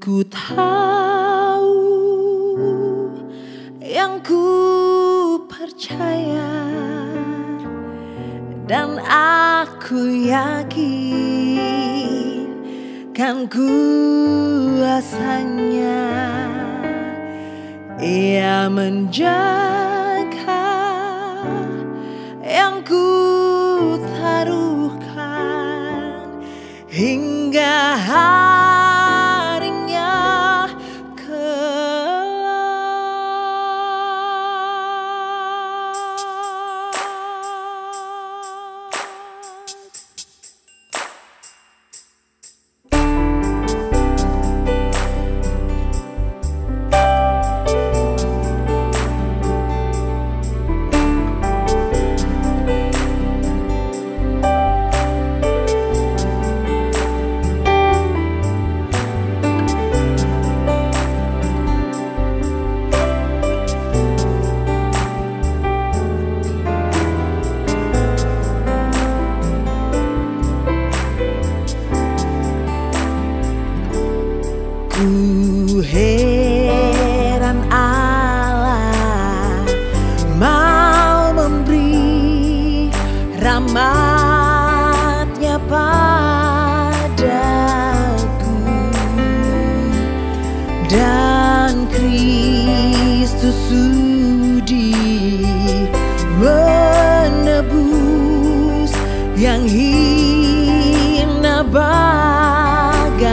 Ku tahu yang ku percaya, dan aku yakin kan kuasanya. Ia menjaga yang ku taruhkan hingga harinya Ku heran Allah mau memberi rahmat-Nya padaku, dan Kristus sudi menebus yang hina bagaiku.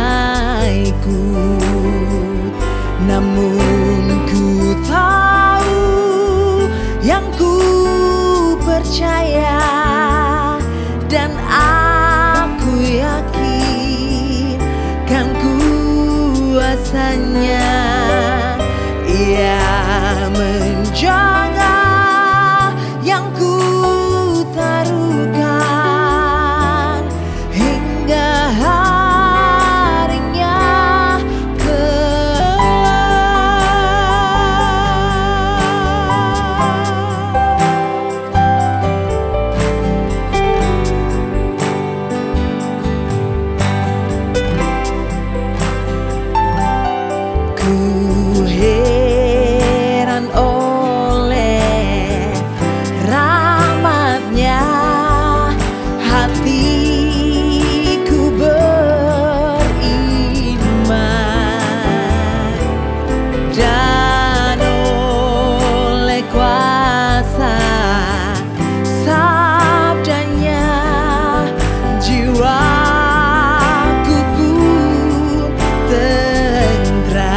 Namun ku tahu yang ku percaya, dan aku yakin kan kuasanya. Ia menjaga yang ku taruhkan hingga ku heran oleh rahmat-Nya, hatiku beriman, dan oleh kuasa sabdanya jiwaku pun tentram.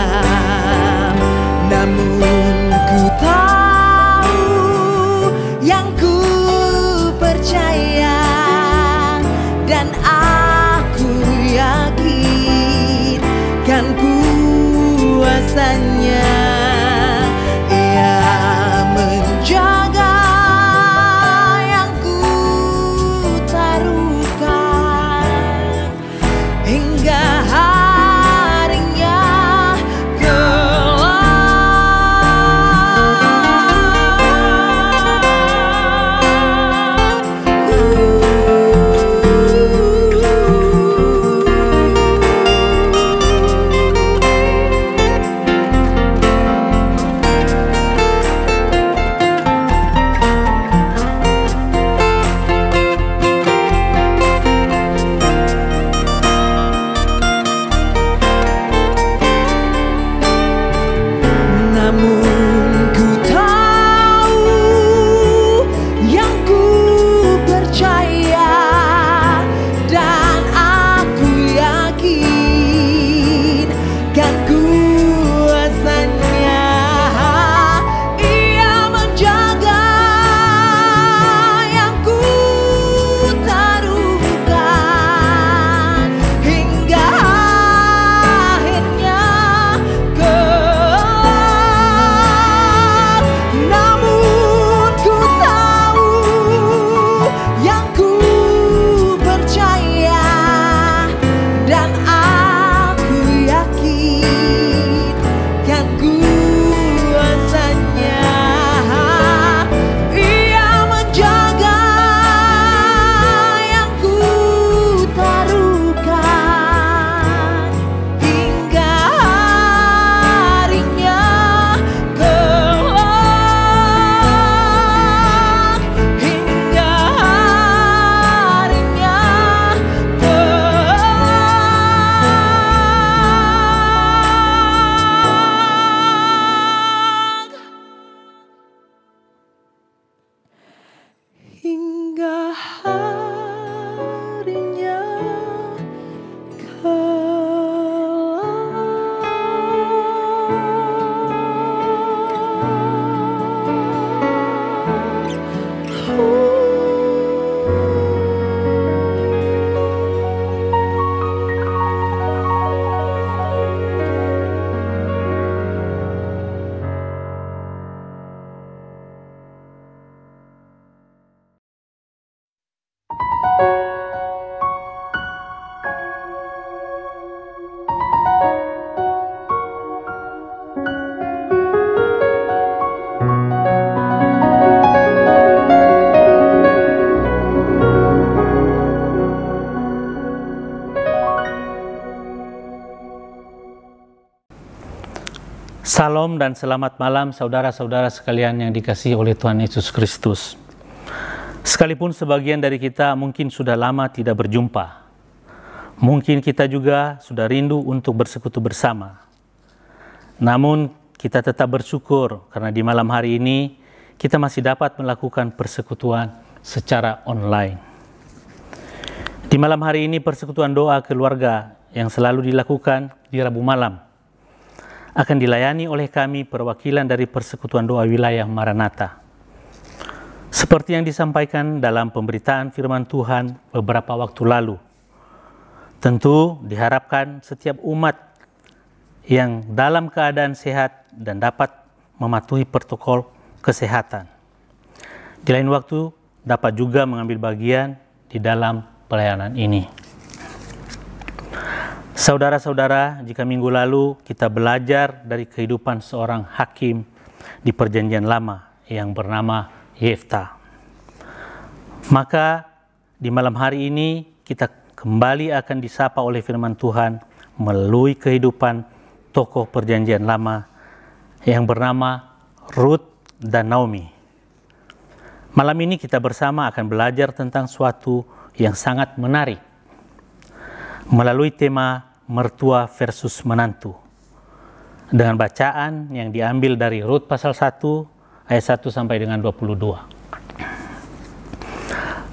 Namun ku tahu yang ku percaya, dan aku yakin kan kuasanya. Ia menjaga yang ku taruhkan hingga harinya namun ku tahu yang ku percaya, dan aku yakin kan kuasanya. Ia menjaga yang ku taruhkan hingga akhirnya namun ku tahu yang ku percaya, dan aku yakin kan kuasanya. Ia menjaga yang ku taruhkan hingga Salam dan selamat malam saudara-saudara sekalian yang dikasihi oleh Tuhan Yesus Kristus. Sekalipun sebagian dari kita mungkin sudah lama tidak berjumpa, mungkin kita juga sudah rindu untuk bersekutu bersama. Namun kita tetap bersyukur karena di malam hari ini kita masih dapat melakukan persekutuan secara online. Di malam hari ini persekutuan doa keluarga yang selalu dilakukan di Rabu malam akan dilayani oleh kami perwakilan dari Persekutuan Doa Wilayah Maranatha. Seperti yang disampaikan dalam pemberitaan firman Tuhan beberapa waktu lalu, tentu diharapkan setiap umat yang dalam keadaan sehat dan dapat mematuhi protokol kesehatan. Di lain waktu dapat juga mengambil bagian di dalam pelayanan ini. Saudara-saudara, jika minggu lalu kita belajar dari kehidupan seorang hakim di Perjanjian Lama yang bernama Yefta, maka di malam hari ini kita kembali akan disapa oleh firman Tuhan melalui kehidupan tokoh Perjanjian Lama yang bernama Ruth dan Naomi. Malam ini kita bersama akan belajar tentang suatu yang sangat menarik melalui tema mertua versus menantu, dengan bacaan yang diambil dari Rut pasal 1 ayat 1 sampai dengan 22.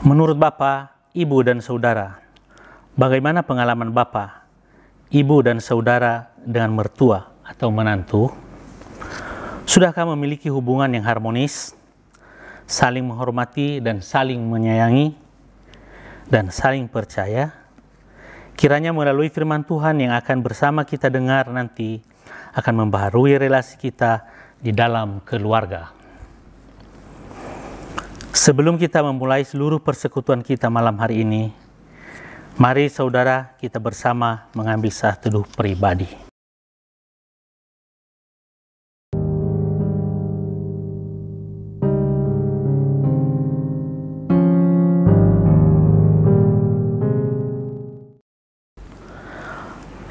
Menurut Bapak, Ibu dan Saudara, bagaimana pengalaman Bapak, Ibu dan Saudara dengan mertua atau menantu? Sudahkah memiliki hubungan yang harmonis, saling menghormati dan saling menyayangi, dan saling percaya? Kiranya melalui firman Tuhan yang akan bersama kita dengar nanti akan membaharui relasi kita di dalam keluarga. Sebelum kita memulai seluruh persekutuan kita malam hari ini, mari saudara kita bersama mengambil saat teduh pribadi.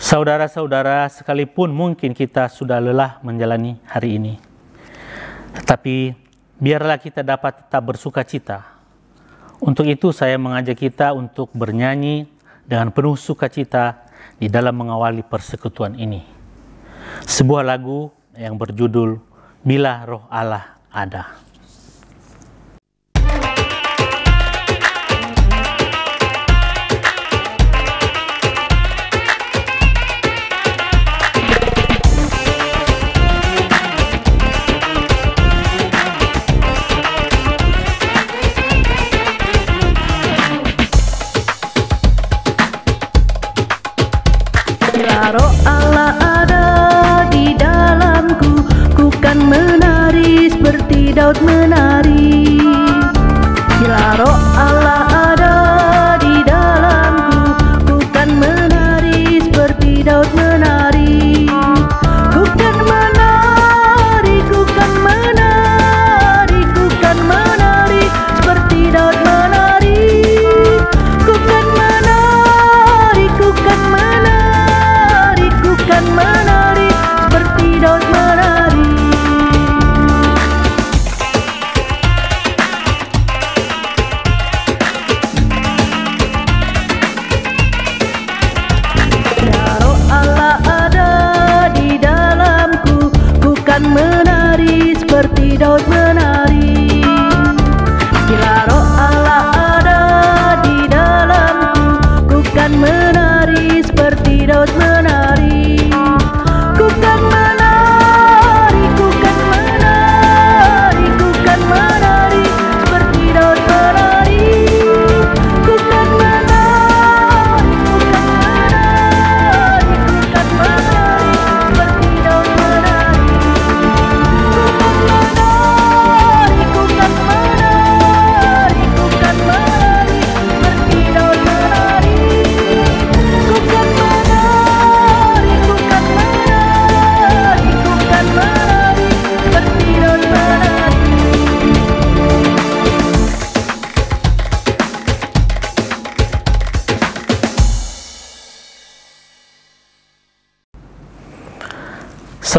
Saudara-saudara, sekalipun mungkin kita sudah lelah menjalani hari ini, tetapi biarlah kita dapat tetap bersuka cita. Untuk itu saya mengajak kita untuk bernyanyi dengan penuh sukacita di dalam mengawali persekutuan ini. Sebuah lagu yang berjudul Bila Roh Allah Ada. Roh Allah ada di dalamku, ku kan menari seperti Daud menari. Bila roh Allah ada di dalamku, ku kan menari seperti Daud menari. Ku kan menari, ku kan menari, ku kan menari seperti Daud menari. Ku kan menari, ku kan menari, kan menari seperti Daud menari. Ya roh Allah ada di dalamku, ku kan menari seperti Daud menari. Bila roh Allah ada di dalamku, ku kan menari seperti Daud menari. Ku kan menari, ku kan menari, ku kan menari seperti Daud menari. Ku kan menari, ku kan menari, ku kan menari seperti Daud menari. Ku kan menari.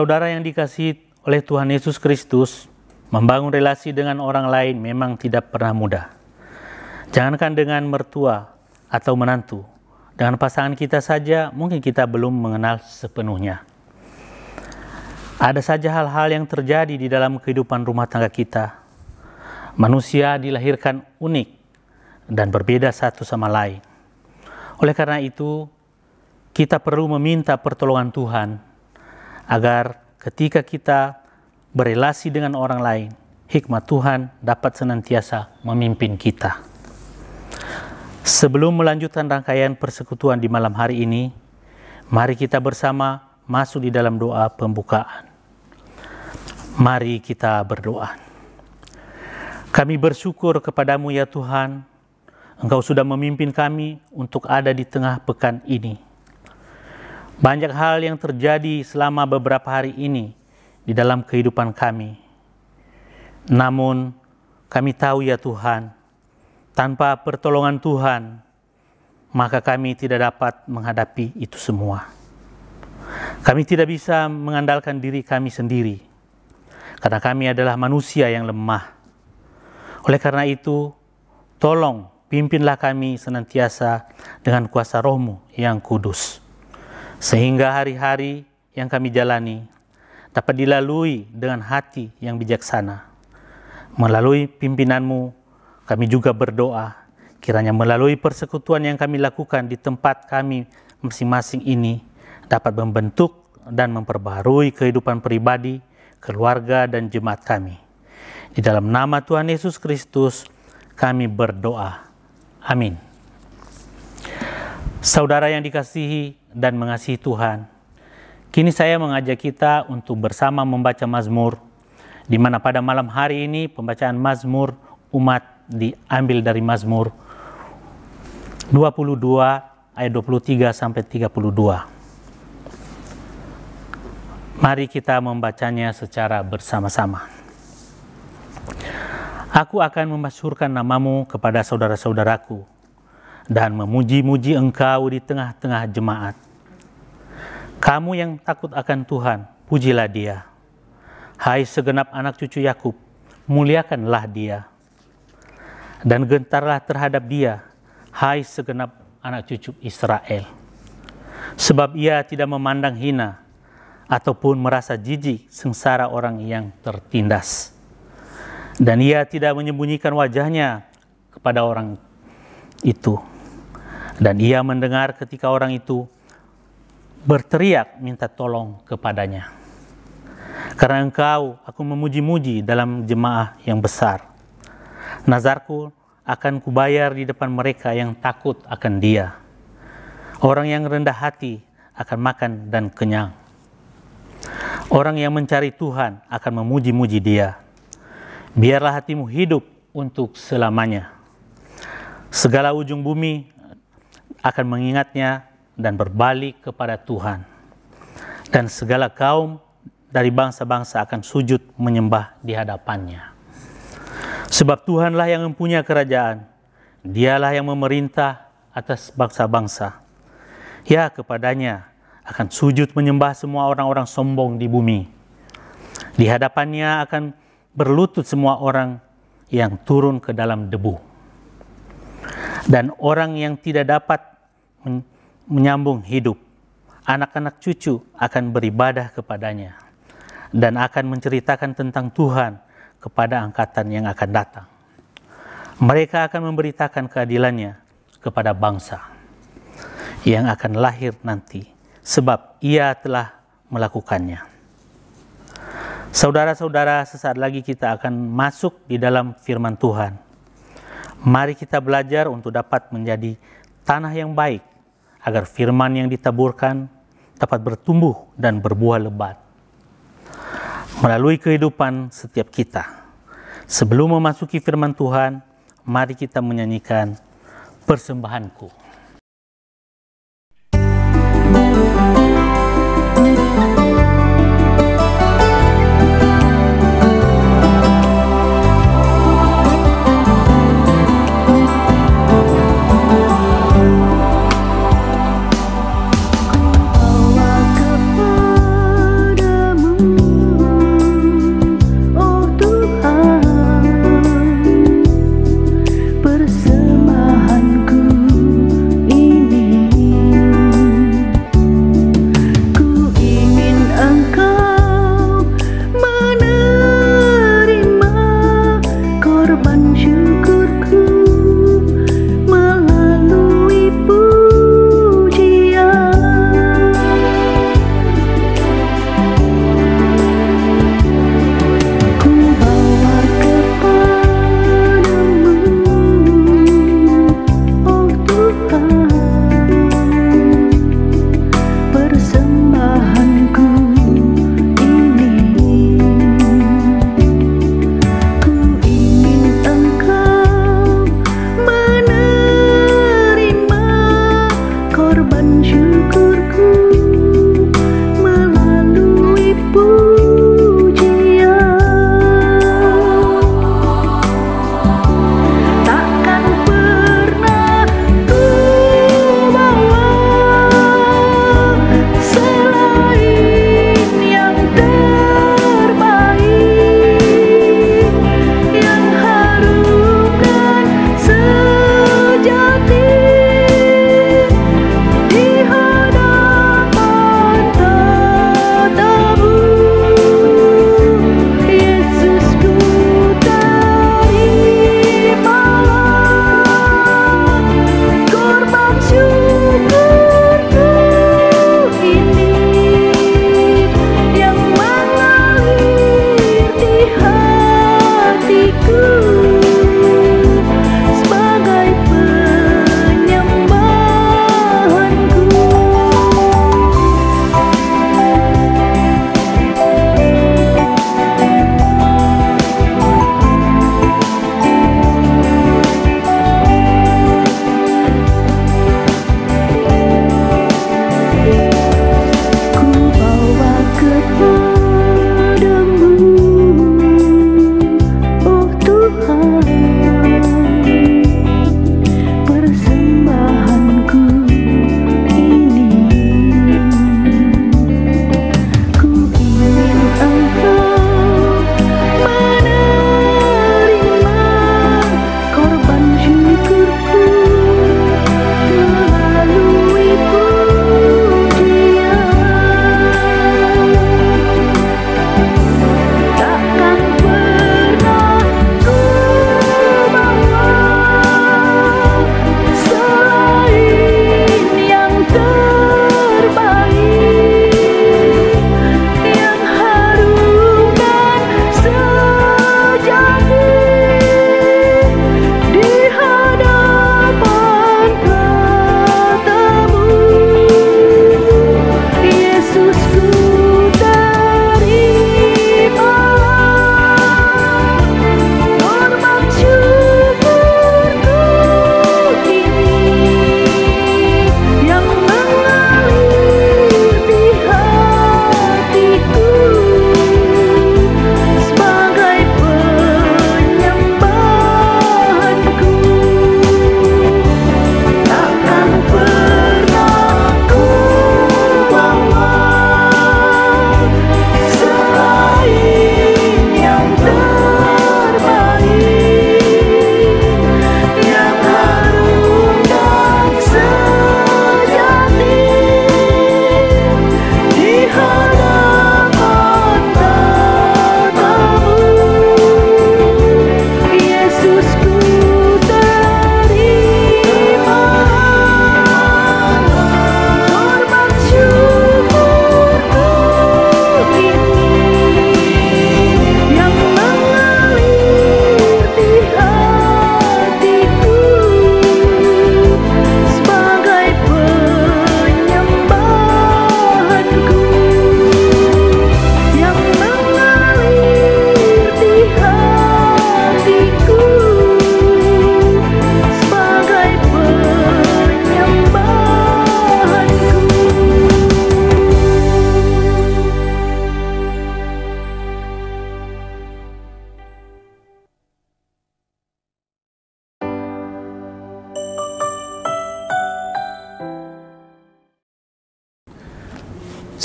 Saudara yang dikasihi oleh Tuhan Yesus Kristus, membangun relasi dengan orang lain memang tidak pernah mudah. Jangankan dengan mertua atau menantu, dengan pasangan kita saja mungkin kita belum mengenal sepenuhnya. Ada saja hal-hal yang terjadi di dalam kehidupan rumah tangga kita. Manusia dilahirkan unik dan berbeda satu sama lain. Oleh karena itu, kita perlu meminta pertolongan Tuhan agar ketika kita berelasi dengan orang lain, hikmat Tuhan dapat senantiasa memimpin kita. Sebelum melanjutkan rangkaian persekutuan di malam hari ini, mari kita bersama masuk di dalam doa pembukaan. Mari kita berdoa. Kami bersyukur kepadamu ya Tuhan, Engkau sudah memimpin kami untuk ada di tengah pekan ini. Banyak hal yang terjadi selama beberapa hari ini di dalam kehidupan kami. Namun kami tahu ya Tuhan, tanpa pertolongan Tuhan, maka kami tidak dapat menghadapi itu semua. Kami tidak bisa mengandalkan diri kami sendiri, karena kami adalah manusia yang lemah. Oleh karena itu, tolong pimpinlah kami senantiasa dengan kuasa Roh-Mu yang kudus, sehingga hari-hari yang kami jalani dapat dilalui dengan hati yang bijaksana. Melalui pimpinan-Mu, kami juga berdoa, kiranya melalui persekutuan yang kami lakukan di tempat kami masing-masing ini dapat membentuk dan memperbaharui kehidupan pribadi, keluarga, dan jemaat kami. Di dalam nama Tuhan Yesus Kristus, kami berdoa. Amin. Saudara yang dikasihi dan mengasihi Tuhan, kini saya mengajak kita untuk bersama membaca Mazmur, di mana pada malam hari ini pembacaan Mazmur umat diambil dari Mazmur 22 ayat 23 sampai 32. Mari kita membacanya secara bersama-sama. Aku akan memasyhurkan namamu kepada saudara-saudaraku dan memuji-muji engkau di tengah-tengah jemaat. Kamu yang takut akan Tuhan, pujilah Dia. Hai segenap anak cucu Yakub, muliakanlah Dia. Dan gentarlah terhadap Dia, hai segenap anak cucu Israel. Sebab Ia tidak memandang hina ataupun merasa jijik sengsara orang yang tertindas. Dan Ia tidak menyembunyikan wajahnya kepada orang itu. Dan Ia mendengar ketika orang itu berteriak minta tolong kepadanya. Karena Engkau, aku memuji-muji dalam jemaah yang besar. Nazarku akan kubayar di depan mereka yang takut akan Dia. Orang yang rendah hati akan makan dan kenyang. Orang yang mencari Tuhan akan memuji-muji Dia. Biarlah hatimu hidup untuk selamanya. Segala ujung bumi akan mengingatnya dan berbalik kepada Tuhan. Dan segala kaum dari bangsa-bangsa akan sujud menyembah di hadapannya. Sebab Tuhanlah yang mempunyai kerajaan. Dialah yang memerintah atas bangsa-bangsa. Ya, kepadanya akan sujud menyembah semua orang-orang sombong di bumi. Di hadapannya akan berlutut semua orang yang turun ke dalam debu. Dan orang yang tidak dapat menyambung hidup, anak-anak cucu akan beribadah kepadanya dan akan menceritakan tentang Tuhan kepada angkatan yang akan datang. Mereka akan memberitakan keadilannya kepada bangsa yang akan lahir nanti, sebab Ia telah melakukannya. Saudara-saudara, sesaat lagi kita akan masuk di dalam firman Tuhan. Mari kita belajar untuk dapat menjadi tanah yang baik, agar firman yang ditaburkan dapat bertumbuh dan berbuah lebat melalui kehidupan setiap kita. Sebelum memasuki firman Tuhan, mari kita menyanyikan Persembahanku. Bawa kepadamu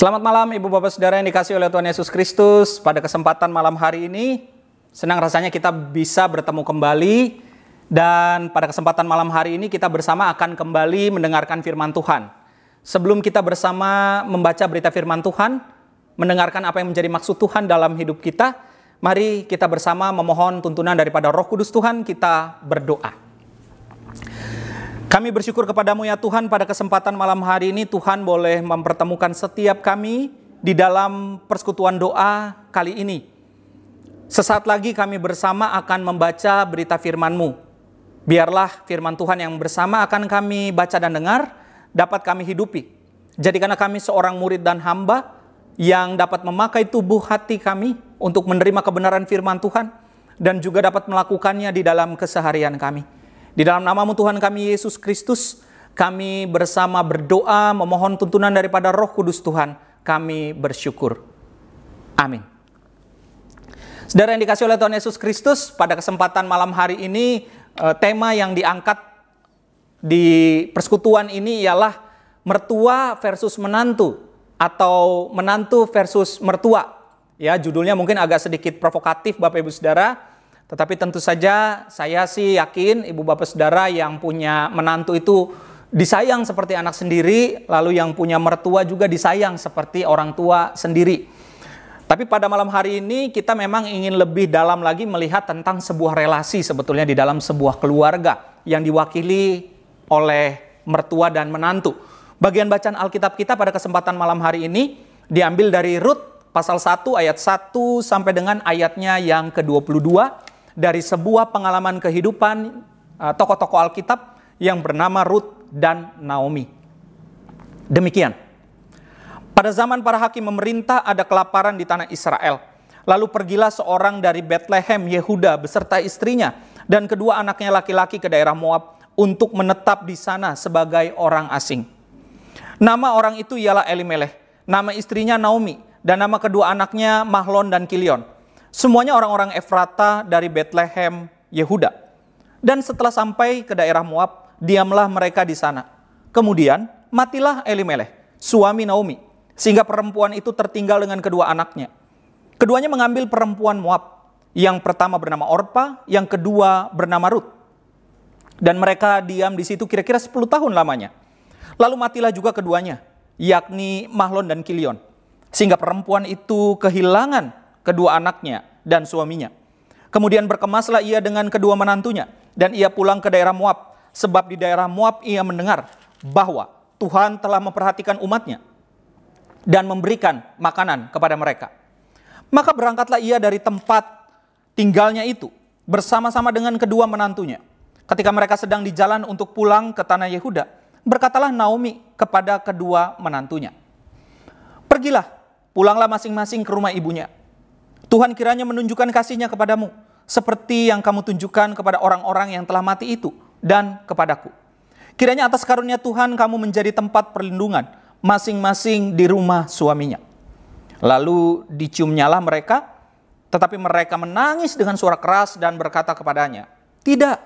Selamat malam Ibu Bapak Saudara yang dikasihi oleh Tuhan Yesus Kristus. Pada kesempatan malam hari ini, senang rasanya kita bisa bertemu kembali. Dan pada kesempatan malam hari ini kita bersama akan kembali mendengarkan firman Tuhan. Sebelum kita bersama membaca berita firman Tuhan, mendengarkan apa yang menjadi maksud Tuhan dalam hidup kita, mari kita bersama memohon tuntunan daripada Roh Kudus Tuhan, kita berdoa. Kami bersyukur kepadamu ya Tuhan, pada kesempatan malam hari ini Tuhan boleh mempertemukan setiap kami di dalam persekutuan doa kali ini. Sesaat lagi kami bersama akan membaca berita firman-Mu. Biarlah firman Tuhan yang bersama akan kami baca dan dengar dapat kami hidupi. Jadikanlah kami seorang murid dan hamba yang dapat memakai tubuh hati kami untuk menerima kebenaran firman Tuhan dan juga dapat melakukannya di dalam keseharian kami. Di dalam nama-Mu Tuhan kami Yesus Kristus, kami bersama berdoa memohon tuntunan daripada Roh Kudus Tuhan. Kami bersyukur. Amin. Saudara yang dikasihi oleh Tuhan Yesus Kristus, pada kesempatan malam hari ini tema yang diangkat di persekutuan ini ialah mertua versus menantu atau menantu versus mertua. Ya, judulnya mungkin agak sedikit provokatif Bapak Ibu Saudara. Tetapi tentu saja saya sih yakin Ibu Bapak Saudara yang punya menantu itu disayang seperti anak sendiri, lalu yang punya mertua juga disayang seperti orang tua sendiri. Tapi pada malam hari ini kita memang ingin lebih dalam lagi melihat tentang sebuah relasi sebetulnya di dalam sebuah keluarga yang diwakili oleh mertua dan menantu. Bagian bacaan Alkitab kita pada kesempatan malam hari ini diambil dari Rut pasal 1 ayat 1 sampai dengan ayatnya yang ke-22. Dari sebuah pengalaman kehidupan tokoh-tokoh Alkitab yang bernama Rut dan Naomi. Demikian. Pada zaman para hakim memerintah ada kelaparan di tanah Israel. Lalu pergilah seorang dari Bethlehem Yehuda beserta istrinya dan kedua anaknya laki-laki ke daerah Moab untuk menetap di sana sebagai orang asing. Nama orang itu ialah Elimelech, nama istrinya Naomi dan nama kedua anaknya Mahlon dan Kilion. Semuanya orang-orang Efrata dari Bethlehem, Yehuda. Dan setelah sampai ke daerah Moab, diamlah mereka di sana. Kemudian matilah Elimelech, suami Naomi, sehingga perempuan itu tertinggal dengan kedua anaknya. Keduanya mengambil perempuan Moab, yang pertama bernama Orpa, yang kedua bernama Rut. Dan mereka diam di situ kira-kira 10 tahun lamanya. Lalu matilah juga keduanya, yakni Mahlon dan Kilion, sehingga perempuan itu kehilangan kedua anaknya dan suaminya. Kemudian berkemaslah ia dengan kedua menantunya dan ia pulang ke daerah Moab, sebab di daerah Moab ia mendengar bahwa Tuhan telah memperhatikan umatnya dan memberikan makanan kepada mereka. Maka berangkatlah ia dari tempat tinggalnya itu bersama-sama dengan kedua menantunya. Ketika mereka sedang di jalan untuk pulang ke tanah Yehuda, berkatalah Naomi kepada kedua menantunya, "Pergilah, pulanglah masing-masing ke rumah ibunya. Tuhan kiranya menunjukkan kasih-Nya kepadamu, seperti yang kamu tunjukkan kepada orang-orang yang telah mati itu, dan kepadaku. Kiranya atas karunia Tuhan kamu menjadi tempat perlindungan, masing-masing di rumah suaminya." Lalu diciumnyalah mereka, tetapi mereka menangis dengan suara keras dan berkata kepadanya, "Tidak,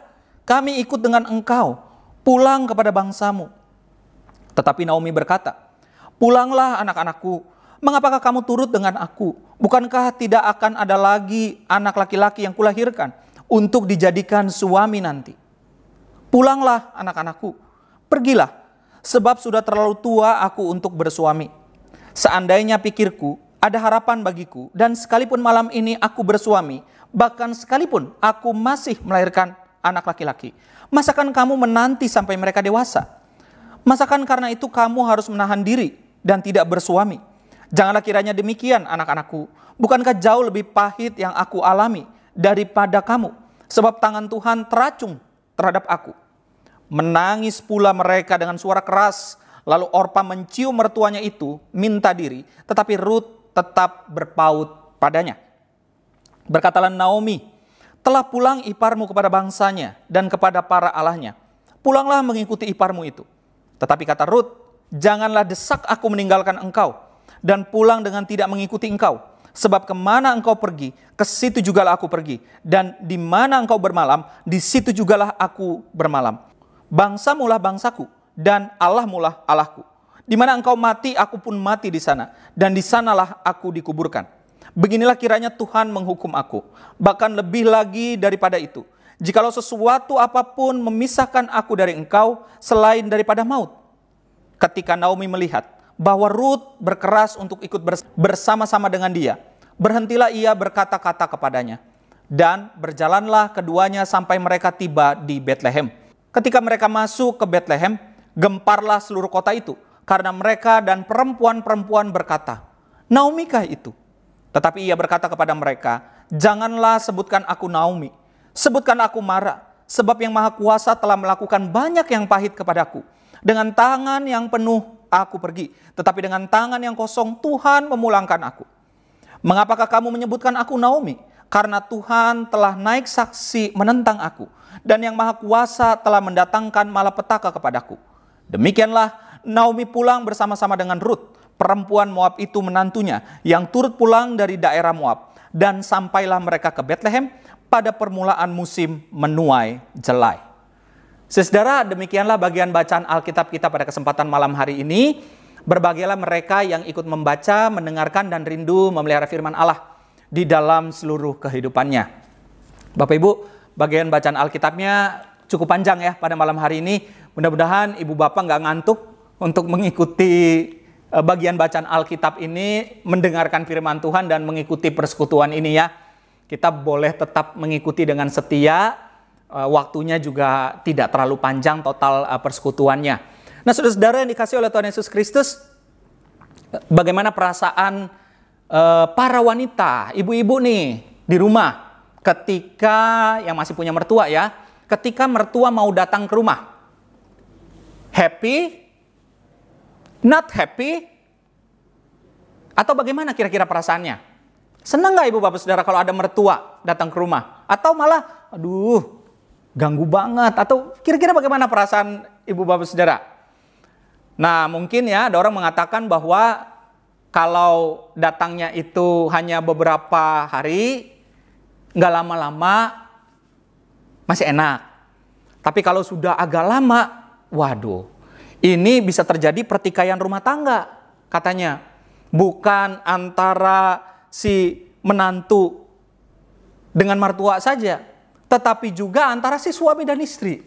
kami ikut dengan engkau, pulang kepada bangsamu." Tetapi Naomi berkata, "Pulanglah anak-anakku, mengapakah kamu turut dengan aku? Bukankah tidak akan ada lagi anak laki-laki yang kulahirkan untuk dijadikan suami nanti? Pulanglah anak-anakku, pergilah, sebab sudah terlalu tua aku untuk bersuami. Seandainya pikirku ada harapan bagiku, dan sekalipun malam ini aku bersuami, bahkan sekalipun aku masih melahirkan anak laki-laki, masakan kamu menanti sampai mereka dewasa? Masakan karena itu kamu harus menahan diri dan tidak bersuami? Janganlah kiranya demikian anak-anakku. Bukankah jauh lebih pahit yang aku alami daripada kamu? Sebab tangan Tuhan teracung terhadap aku." Menangis pula mereka dengan suara keras. Lalu Orpa mencium mertuanya itu, minta diri. Tetapi Rut tetap berpaut padanya. Berkatalah Naomi, "Telah pulang iparmu kepada bangsanya dan kepada para allahnya. Pulanglah mengikuti iparmu itu." Tetapi kata Rut, "Janganlah desak aku meninggalkan engkau dan pulang dengan tidak mengikuti engkau. Sebab kemana engkau pergi, ke situ jugalah aku pergi. Dan di mana engkau bermalam, di situ jugalah aku bermalam. Bangsamulah bangsaku, dan Allahmulah Allahku. Di mana engkau mati, aku pun mati di sana, dan di sanalah aku dikuburkan. Beginilah kiranya Tuhan menghukum aku, bahkan lebih lagi daripada itu. Jikalau sesuatu apapun memisahkan aku dari engkau selain daripada maut. Ketika Naomi melihat bahwa Rut berkeras untuk ikut bersama-sama dengan dia, berhentilah ia berkata-kata kepadanya. Dan berjalanlah keduanya sampai mereka tiba di Betlehem. Ketika mereka masuk ke Betlehem, gemparlah seluruh kota itu, karena mereka dan perempuan-perempuan berkata, Naomi kah itu? Tetapi ia berkata kepada mereka, janganlah sebutkan aku Naomi, sebutkan aku Mara, sebab yang Maha Kuasa telah melakukan banyak yang pahit kepadaku. Dengan tangan yang penuh aku pergi, tetapi dengan tangan yang kosong Tuhan memulangkan aku. Mengapakah kamu menyebutkan aku Naomi? Karena Tuhan telah naik saksi menentang aku, dan yang Maha Kuasa telah mendatangkan malapetaka kepadaku. Demikianlah Naomi pulang bersama-sama dengan Rut, perempuan Moab itu menantunya, yang turut pulang dari daerah Moab. Dan sampailah mereka ke Betlehem pada permulaan musim menuai jelai. Saudara, demikianlah bagian bacaan Alkitab kita pada kesempatan malam hari ini. Berbahagialah mereka yang ikut membaca, mendengarkan, dan rindu memelihara firman Allah di dalam seluruh kehidupannya. Bapak Ibu, bagian bacaan Alkitabnya cukup panjang ya pada malam hari ini. Mudah-mudahan Ibu Bapak nggak ngantuk untuk mengikuti bagian bacaan Alkitab ini, mendengarkan firman Tuhan dan mengikuti persekutuan ini ya. Kita boleh tetap mengikuti dengan setia, waktunya juga tidak terlalu panjang total persekutuannya. Nah, saudara-saudara yang dikasihi oleh Tuhan Yesus Kristus, bagaimana perasaan para wanita, ibu-ibu nih di rumah ketika yang masih punya mertua ya, ketika mertua mau datang ke rumah? Happy? Not happy? Atau bagaimana kira-kira perasaannya? Senang nggak ibu bapak saudara kalau ada mertua datang ke rumah? Atau malah, aduh, ganggu banget? Atau kira-kira bagaimana perasaan ibu bapak saudara? Nah, mungkin ya ada orang mengatakan bahwa kalau datangnya itu hanya beberapa hari, nggak lama-lama, masih enak. Tapi kalau sudah agak lama, waduh, ini bisa terjadi pertikaian rumah tangga, katanya. Bukan antara si menantu dengan mertua saja, tetapi juga antara si suami dan istri.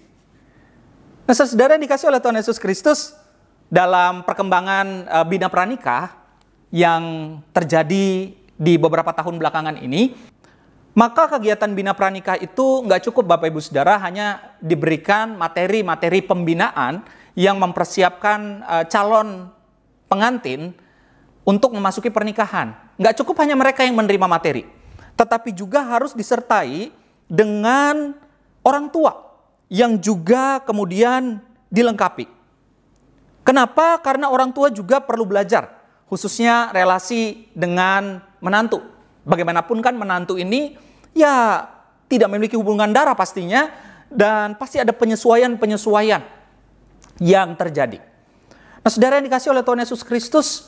Nah, saudara yang dikasih oleh Tuhan Yesus Kristus, dalam perkembangan bina pranikah yang terjadi di beberapa tahun belakangan ini, maka kegiatan bina pranikah itu nggak cukup Bapak Ibu Saudara hanya diberikan materi-materi pembinaan yang mempersiapkan calon pengantin untuk memasuki pernikahan. Nggak cukup hanya mereka yang menerima materi, tetapi juga harus disertai dengan orang tua yang juga kemudian dilengkapi. Kenapa? Karena orang tua juga perlu belajar, khususnya relasi dengan menantu. Bagaimanapun kan menantu ini ya tidak memiliki hubungan darah pastinya, dan pasti ada penyesuaian-penyesuaian yang terjadi. Nah, saudara yang dikasih oleh Tuhan Yesus Kristus,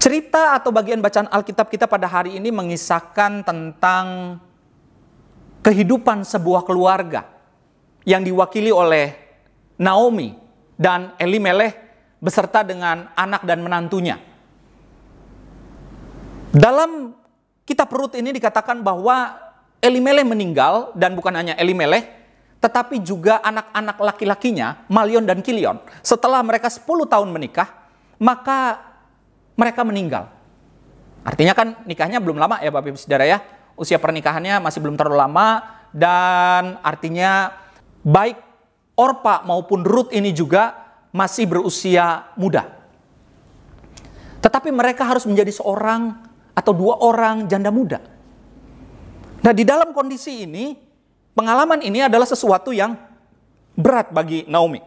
cerita atau bagian bacaan Alkitab kita pada hari ini mengisahkan tentang kehidupan sebuah keluarga yang diwakili oleh Naomi dan Elimelech beserta dengan anak dan menantunya. Dalam kitab Rut ini dikatakan bahwa Elimelech meninggal, dan bukan hanya Elimelech, tetapi juga anak-anak laki-lakinya, Malion dan Kilion. Setelah mereka 10 tahun menikah, maka mereka meninggal. Artinya kan nikahnya belum lama ya Bapak Ibu Saudara ya. Usia pernikahannya masih belum terlalu lama, dan artinya baik Orpa maupun Rut ini juga masih berusia muda. Tetapi mereka harus menjadi seorang atau 2 orang janda muda. Nah, di dalam kondisi ini, pengalaman ini adalah sesuatu yang berat bagi Naomi.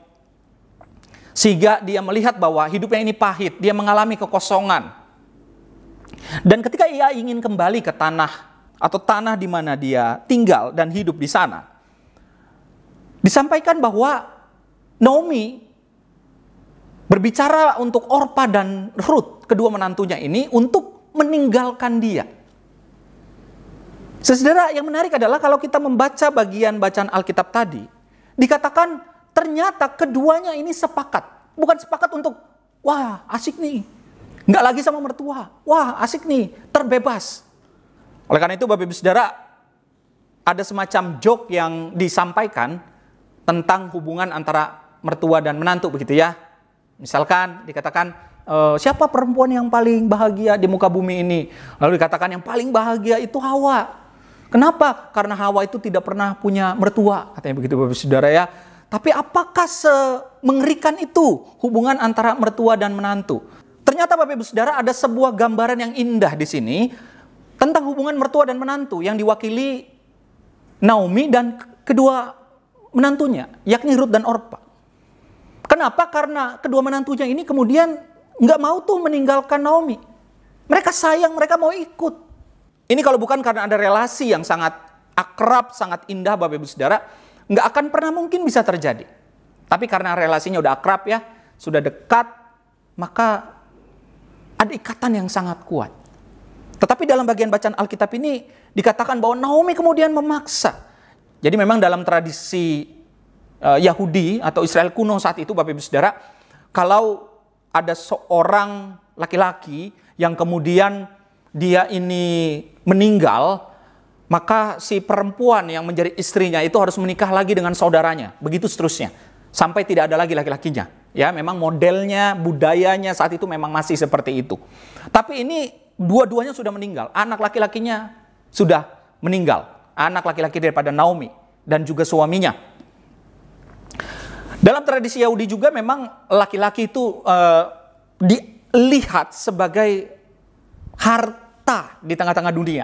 Sehingga dia melihat bahwa hidupnya ini pahit, dia mengalami kekosongan. Dan ketika ia ingin kembali ke tanah atau tanah di mana dia tinggal dan hidup di sana, disampaikan bahwa Naomi berbicara untuk Orpa dan Rut, kedua menantunya ini, untuk meninggalkan dia. Saudara, yang menarik adalah kalau kita membaca bagian bacaan Alkitab tadi, dikatakan ternyata keduanya ini sepakat Bukan sepakat untuk, wah asik nih, nggak lagi sama mertua, wah asik nih, terbebas. Oleh karena itu Bapak Ibu Saudara, ada semacam joke yang disampaikan tentang hubungan antara mertua dan menantu begitu ya. Misalkan dikatakan, siapa perempuan yang paling bahagia di muka bumi ini? Lalu dikatakan yang paling bahagia itu Hawa. Kenapa? Karena Hawa itu tidak pernah punya mertua, katanya begitu Bapak Saudara ya. Tapi apakah semengerikan itu hubungan antara mertua dan menantu? Ternyata Bapak Ibu Saudara, ada sebuah gambaran yang indah di sini tentang hubungan mertua dan menantu yang diwakili Naomi dan kedua menantunya, yakni Ruth dan Orpa. Kenapa? Karena kedua menantunya ini kemudian nggak mau tuh meninggalkan Naomi. Mereka sayang, mereka mau ikut. Ini kalau bukan karena ada relasi yang sangat akrab, sangat indah Bapak Ibu Saudara, nggak akan pernah mungkin bisa terjadi. Tapi karena relasinya udah akrab ya, sudah dekat, maka ada ikatan yang sangat kuat. Tetapi dalam bagian bacaan Alkitab ini dikatakan bahwa Naomi kemudian memaksa. Jadi memang dalam tradisi Yahudi atau Israel kuno saat itu Bapak Ibu Saudara, kalau ada seorang laki-laki yang kemudian dia ini meninggal, maka si perempuan yang menjadi istrinya itu harus menikah lagi dengan saudaranya, begitu seterusnya, sampai tidak ada lagi laki-lakinya. Ya, memang modelnya, budayanya saat itu memang masih seperti itu. Tapi ini dua-duanya sudah meninggal, anak laki-lakinya sudah meninggal, anak laki-laki daripada Naomi dan juga suaminya. Dalam tradisi Yahudi juga memang laki-laki itu dilihat sebagai harta di tengah-tengah dunia.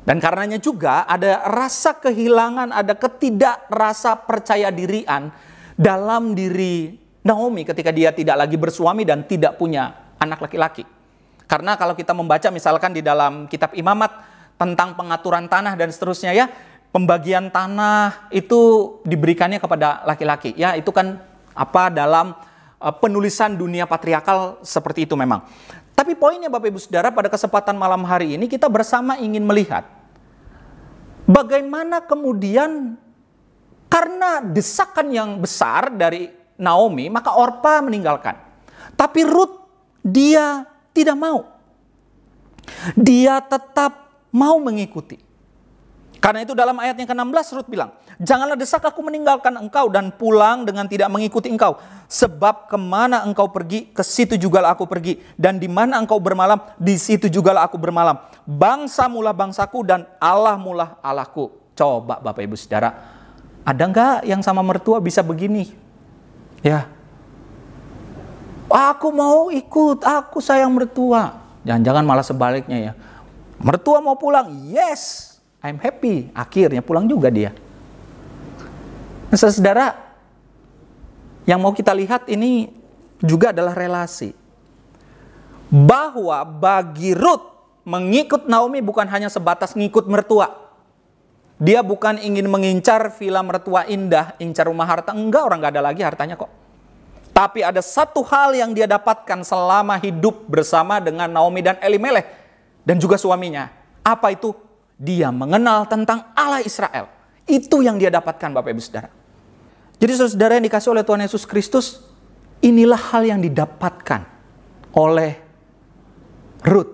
Dan karenanya juga ada rasa kehilangan, ada rasa percaya dirian dalam diri Naomi ketika dia tidak lagi bersuami dan tidak punya anak laki-laki. Karena kalau kita membaca misalkan di dalam kitab Imamat tentang pengaturan tanah dan seterusnya ya, pembagian tanah itu diberikannya kepada laki-laki. Ya, itu kan dalam penulisan dunia patriarkal seperti itu memang. Tapi poinnya Bapak Ibu Saudara, pada kesempatan malam hari ini kita bersama ingin melihat bagaimana kemudian karena desakan yang besar dari Naomi, maka Orpa meninggalkan. Tapi Ruth dia tidak mau. Dia tetap mau mengikuti. Karena itu dalam ayat yang ke-16 Ruth bilang, janganlah desak aku meninggalkan engkau dan pulang dengan tidak mengikuti engkau. Sebab kemana engkau pergi, ke situ jugalah aku pergi. Dan di mana engkau bermalam, di situ jugalah aku bermalam. Bangsamulah bangsaku dan Allahmulah Allahku. Coba Bapak Ibu Saudara, ada enggak yang sama mertua bisa begini? Ya, aku mau ikut, aku sayang mertua. Jangan-jangan malah sebaliknya ya. Mertua mau pulang, yes, I'm happy. Akhirnya pulang juga dia. Nah, saudara, yang mau kita lihat ini juga adalah relasi. Bahwa bagi Ruth mengikut Naomi bukan hanya sebatas ngikut mertua. Dia bukan ingin mengincar villa mertua indah, incar rumah harta. Enggak, orang gak ada lagi hartanya kok. Tapi ada satu hal yang dia dapatkan selama hidup bersama dengan Naomi dan Elimelech dan juga suaminya. Apa itu? Dia mengenal tentang Allah Israel. Itu yang dia dapatkan Bapak Ibu Saudara. Jadi saudara yang dikasih oleh Tuhan Yesus Kristus, inilah hal yang didapatkan oleh Ruth.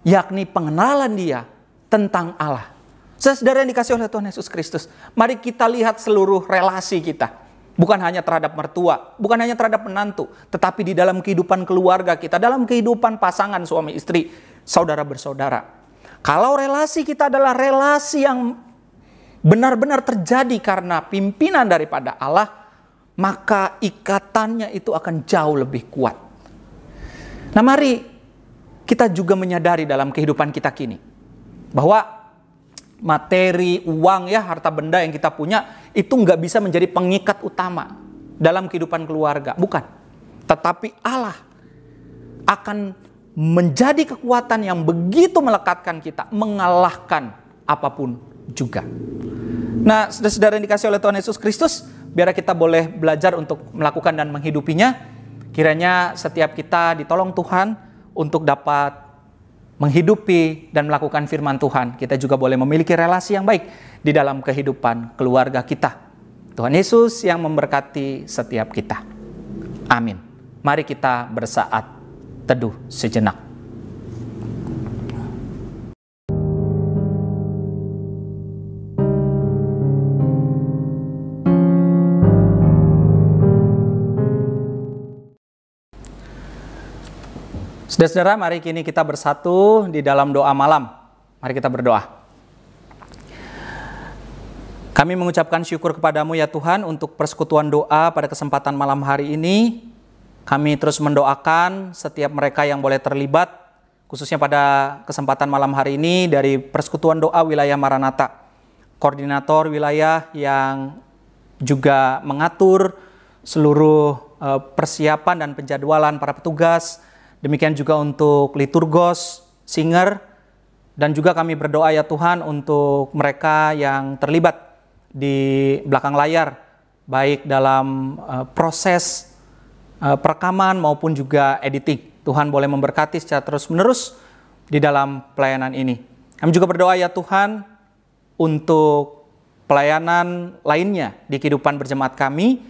Yakni pengenalan dia tentang Allah. Saudara yang dikasih oleh Tuhan Yesus Kristus, mari kita lihat seluruh relasi kita. Bukan hanya terhadap mertua, bukan hanya terhadap menantu, tetapi di dalam kehidupan keluarga kita, dalam kehidupan pasangan suami istri, saudara bersaudara. Kalau relasi kita adalah relasi yang benar-benar terjadi karena pimpinan daripada Allah, maka ikatannya itu akan jauh lebih kuat. Nah, mari kita juga menyadari dalam kehidupan kita kini bahwa materi, uang ya, harta benda yang kita punya itu nggak bisa menjadi pengikat utama dalam kehidupan keluarga, bukan. Tetapi Allah akan menjadi kekuatan yang begitu melekatkan kita, mengalahkan apapun juga. Nah, saudara-saudara yang dikasih oleh Tuhan Yesus Kristus, biar kita boleh belajar untuk melakukan dan menghidupinya. Kiranya setiap kita ditolong Tuhan untuk dapat menghidupi dan melakukan firman Tuhan. Kita juga boleh memiliki relasi yang baik di dalam kehidupan keluarga kita. Tuhan Yesus yang memberkati setiap kita. Amin. Mari kita bersaat teduh sejenak. Saudara-saudara, mari kini kita bersatu di dalam doa malam. Mari kita berdoa. Kami mengucapkan syukur kepadamu ya Tuhan untuk persekutuan doa pada kesempatan malam hari ini. Kami terus mendoakan setiap mereka yang boleh terlibat, khususnya pada kesempatan malam hari ini dari persekutuan doa wilayah Maranatha. Koordinator wilayah yang juga mengatur seluruh persiapan dan penjadwalan para petugas. Demikian juga untuk liturgos, singer, dan juga kami berdoa ya Tuhan untuk mereka yang terlibat di belakang layar, baik dalam proses perekaman maupun juga editing. Tuhan boleh memberkati secara terus-menerus di dalam pelayanan ini. Kami juga berdoa ya Tuhan untuk pelayanan lainnya di kehidupan berjemaat kami.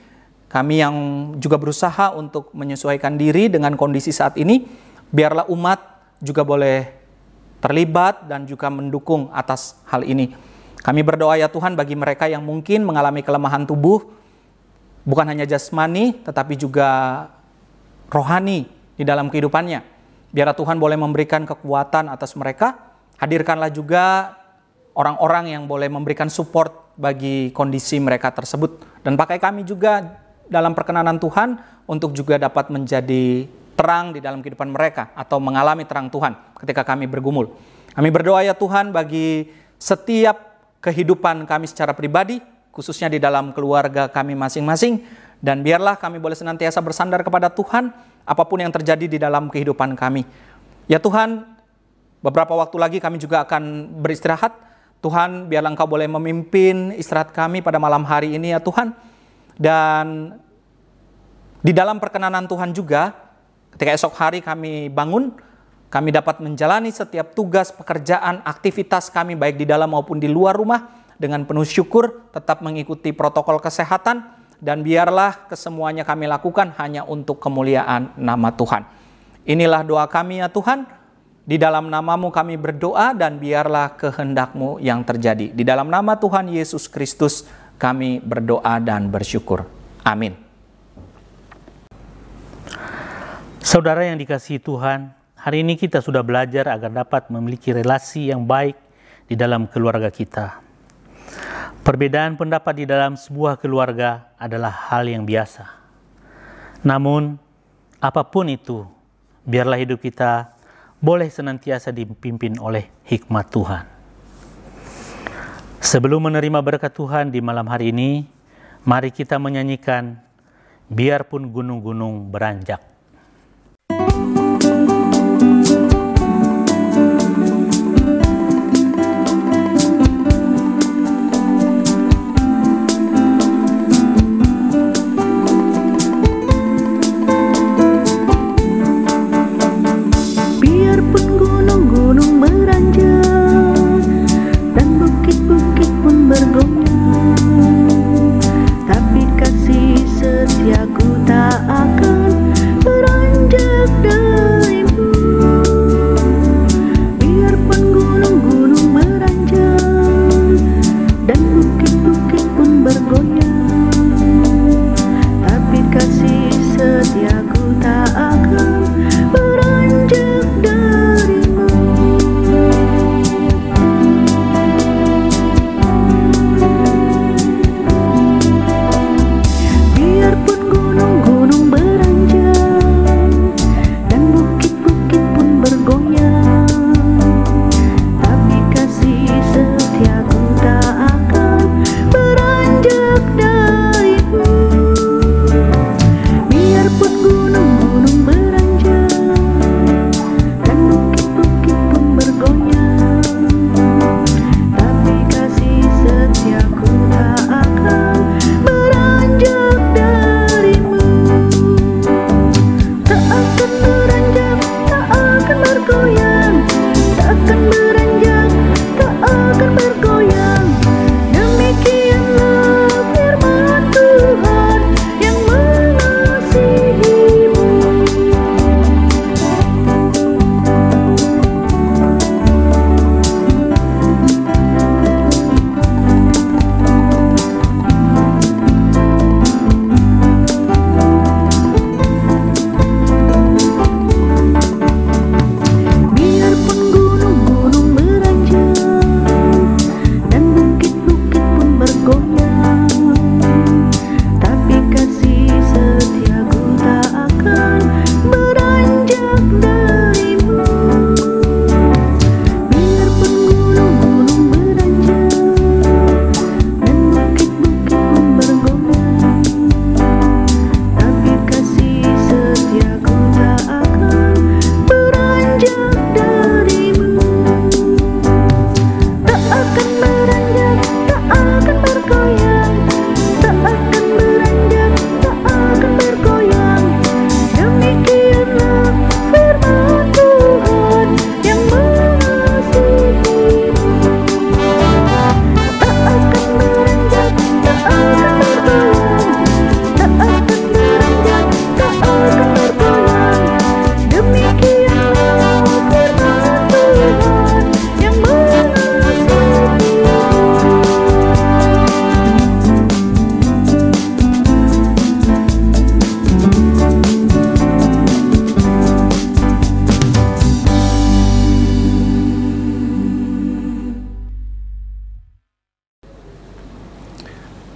Kami yang juga berusaha untuk menyesuaikan diri dengan kondisi saat ini, biarlah umat juga boleh terlibat dan juga mendukung atas hal ini. Kami berdoa ya Tuhan bagi mereka yang mungkin mengalami kelemahan tubuh, bukan hanya jasmani, tetapi juga rohani di dalam kehidupannya. Biarlah Tuhan boleh memberikan kekuatan atas mereka, hadirkanlah juga orang-orang yang boleh memberikan support bagi kondisi mereka tersebut. Dan pakai kami juga dalam perkenanan Tuhan untuk juga dapat menjadi terang di dalam kehidupan mereka atau mengalami terang Tuhan ketika kami bergumul. Kami berdoa ya Tuhan bagi setiap kehidupan kami secara pribadi, khususnya di dalam keluarga kami masing-masing, dan biarlah kami boleh senantiasa bersandar kepada Tuhan apapun yang terjadi di dalam kehidupan kami. Ya Tuhan, beberapa waktu lagi kami juga akan beristirahat. Tuhan, biarlah Engkau boleh memimpin istirahat kami pada malam hari ini ya Tuhan. Dan di dalam perkenanan Tuhan juga, ketika esok hari kami bangun, kami dapat menjalani setiap tugas, pekerjaan, aktivitas kami baik di dalam maupun di luar rumah dengan penuh syukur, tetap mengikuti protokol kesehatan, dan biarlah kesemuanya kami lakukan hanya untuk kemuliaan nama Tuhan. Inilah doa kami ya Tuhan, di dalam nama-Mu kami berdoa dan biarlah kehendak-Mu yang terjadi. Di dalam nama Tuhan Yesus Kristus kami berdoa dan bersyukur. Amin. Saudara yang dikasihi Tuhan, hari ini kita sudah belajar agar dapat memiliki relasi yang baik di dalam keluarga kita. Perbedaan pendapat di dalam sebuah keluarga adalah hal yang biasa. Namun, apapun itu, biarlah hidup kita boleh senantiasa dipimpin oleh hikmat Tuhan. Sebelum menerima berkat Tuhan di malam hari ini, mari kita menyanyikan Biarpun Gunung-gunung Beranjak. Biarpun gunung-gunung beranjak dan bukit-bukit pun bergoyang, tapi kasih setiaku tak akan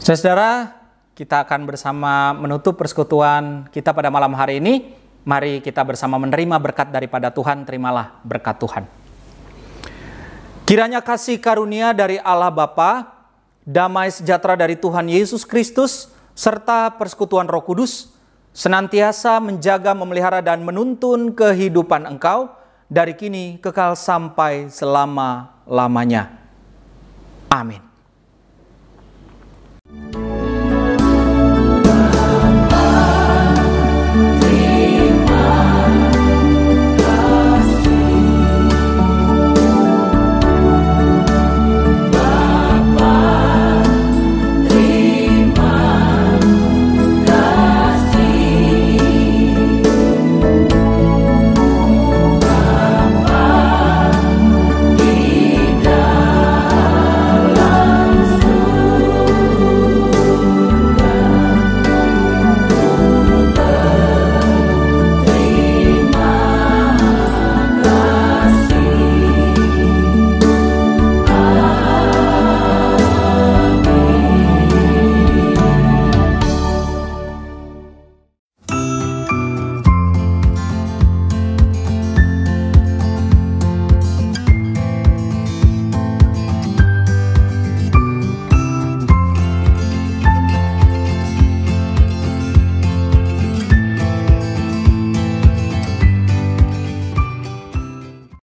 Saudara, kita akan bersama menutup persekutuan kita pada malam hari ini. Mari kita bersama menerima berkat daripada Tuhan. Terimalah berkat Tuhan. Kiranya kasih karunia dari Allah Bapa, damai sejahtera dari Tuhan Yesus Kristus, serta persekutuan Roh Kudus senantiasa menjaga, memelihara, dan menuntun kehidupan engkau dari kini kekal sampai selama-lamanya. Amin.